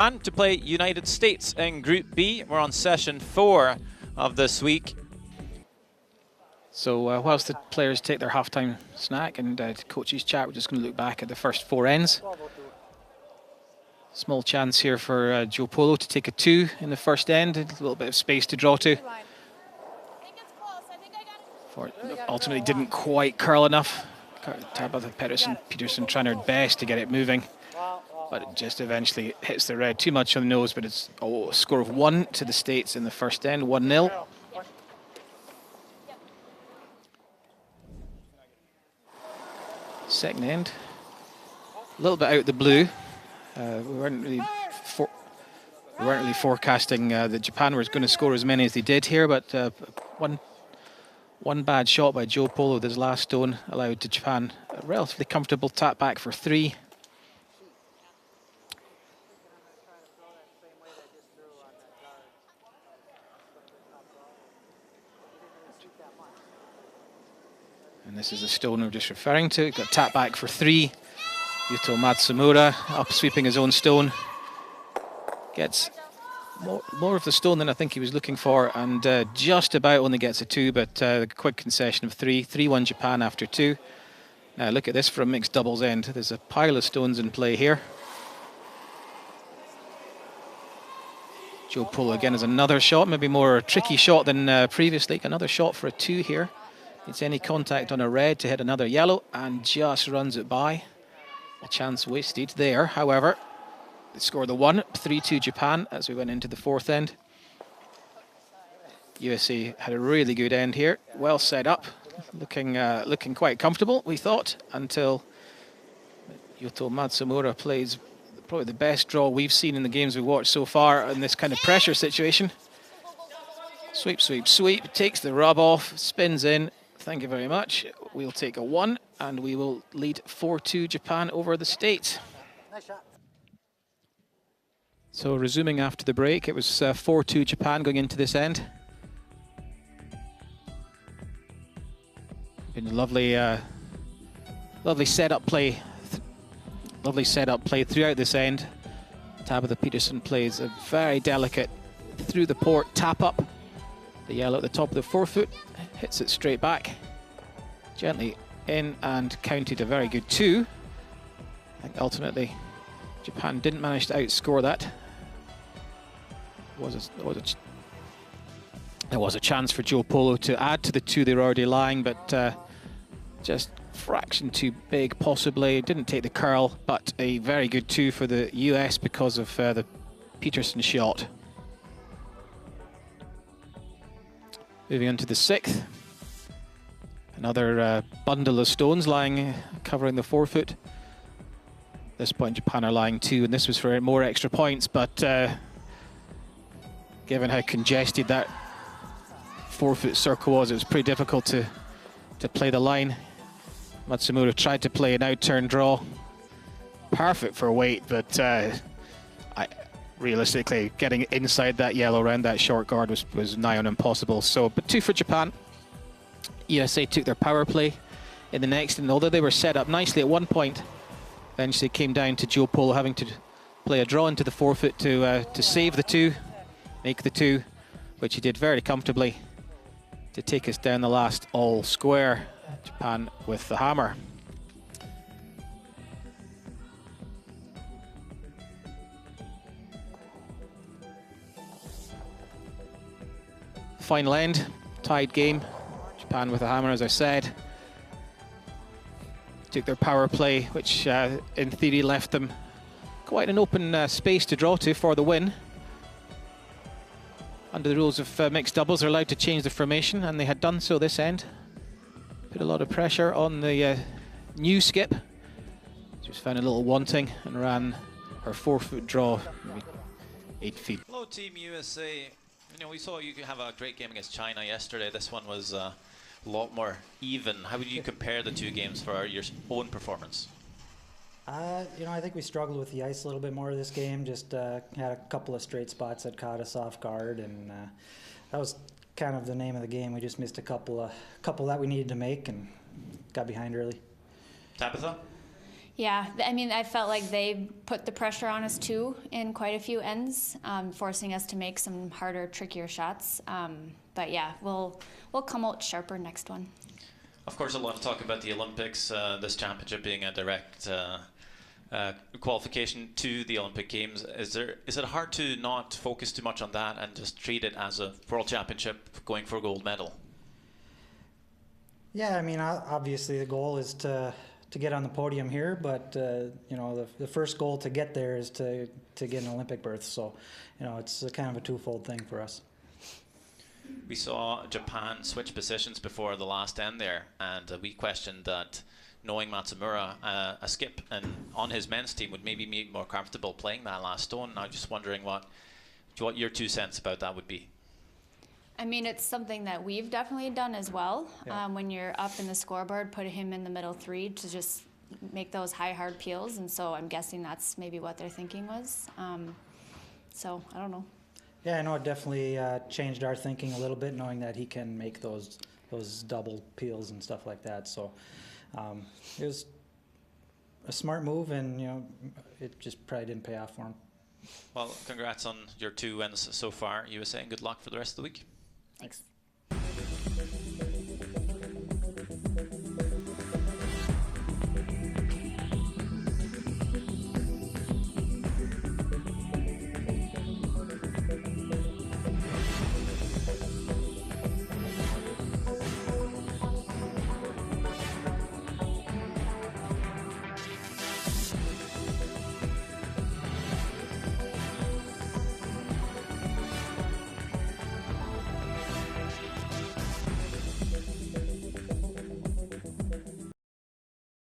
Japan to play United States in Group B. We're on session 4 of this week. So whilst the players take their halftime snack and coaches chat, we're just going to look back at the first 4 ends. Small chance here for Joe Polo to take a 2 in the first end. A little bit of space to draw to. Ultimately didn't quite curl enough. Tabitha Peterson trying her best to get it moving, but it just eventually hits the red. Too much on the nose, but it's a score of 1 to the States in the first end, 1-0. Second end, a little bit out of the blue. We weren't really forecasting that Japan was going to score as many as they did here, but one bad shot by Joe Polo with his last stone allowed to Japan a relatively comfortable tap back for 3. And this is the stone we're just referring to. Got tap back for 3. Yuto Matsumura up sweeping his own stone. Gets more of the stone than I think he was looking for, and just about only gets a 2, but a quick concession of 3. 3-1 Japan after 2. Now look at this for a mixed doubles end. There's a pile of stones in play here. Joe Polo again has another shot, maybe more tricky shot than previously. Another shot for a 2 here. It's any contact on a red to hit another yellow, and just runs it by. A chance wasted there, however. They score the 1, 3-2 Japan as we went into the 4th end. USA had a really good end here, well set up, looking quite comfortable, we thought, until Yuto Matsumura plays probably the best draw we've seen in the games we've watched so far in this kind of pressure situation. Sweep, sweep, sweep, takes the rub off, spins in. Thank you very much. We'll take a 1, and we will lead 4-2 Japan over the States. Nice shot. So resuming after the break, it was 4-2 Japan going into this end. Been a lovely setup play. Lovely setup play throughout this end. Tabitha Peterson plays a very delicate through the port tap up. The yellow at the top of the forefoot, hits it straight back. Gently in and counted a very good 2. I think ultimately Japan didn't manage to outscore that. There was a chance for Joe Polo to add to the 2 they were already lying, but just fraction too big possibly. Didn't take the curl, but a very good 2 for the US because of the Peterson shot. Moving on to the 6th. Another bundle of stones lying, covering the forefoot. At this point Japan are lying 2, and this was for more extra points, but given how congested that forefoot circle was, it was pretty difficult to play the line. Matsumura tried to play an out-turn draw. Perfect for weight, but realistically, getting inside that yellow around that short guard was nigh on impossible. So, but 2 for Japan. USA took their power play in the next, and although they were set up nicely at one point, eventually came down to Joe Polo having to play a draw into the forefoot to save the 2, make the 2, which he did very comfortably to take us down the last all square. Japan with the hammer. Final end, tied game. Japan with the hammer, as I said. Took their power play, which in theory left them quite an open space to draw to for the win. Under the rules of mixed doubles, they're allowed to change the formation, and they had done so this end. Put a lot of pressure on the new skip. She was found a little wanting and ran her 4-foot draw, maybe 8 feet. Hello, Team USA. You know, we saw you have a great game against China yesterday. This one was a lot more even. How would you compare the 2 games for your own performance? You know, I think we struggled with the ice a little bit more this game. Just had a couple of straight spots that caught us off guard, and that was kind of the name of the game. We just missed a couple that we needed to make and got behind early. Tabitha? Yeah, I mean, I felt like they put the pressure on us too in quite a few ends, forcing us to make some harder, trickier shots. But yeah, we'll come out sharper next one. Of course, a lot of talk about the Olympics, this championship being a direct qualification to the Olympic Games. Is it hard to not focus too much on that and just treat it as a World Championship going for a gold medal? Yeah, I mean, obviously the goal is to get on the podium here, but you know, the first goal to get there is to get an Olympic berth. So, you know, it's kind of a twofold thing for us. We saw Japan switch positions before the last end there, and we questioned that, knowing Matsumura, a skip and on his men's team would maybe be more comfortable playing that last stone. I'm just wondering what your 2 cents about that would be. I mean, it's something that we've definitely done as well. Yeah. When you're up in the scoreboard, put him in the middle 3 to just make those high, hard peels. And so I'm guessing that's maybe what their thinking was. So I don't know. Yeah, I know it definitely changed our thinking a little bit, knowing that he can make those double peels and stuff like that. So it was a smart move, and you know, it just probably didn't pay off for him. Well, congrats on your 2 wins so far, USA, and good luck for the rest of the week. Thanks.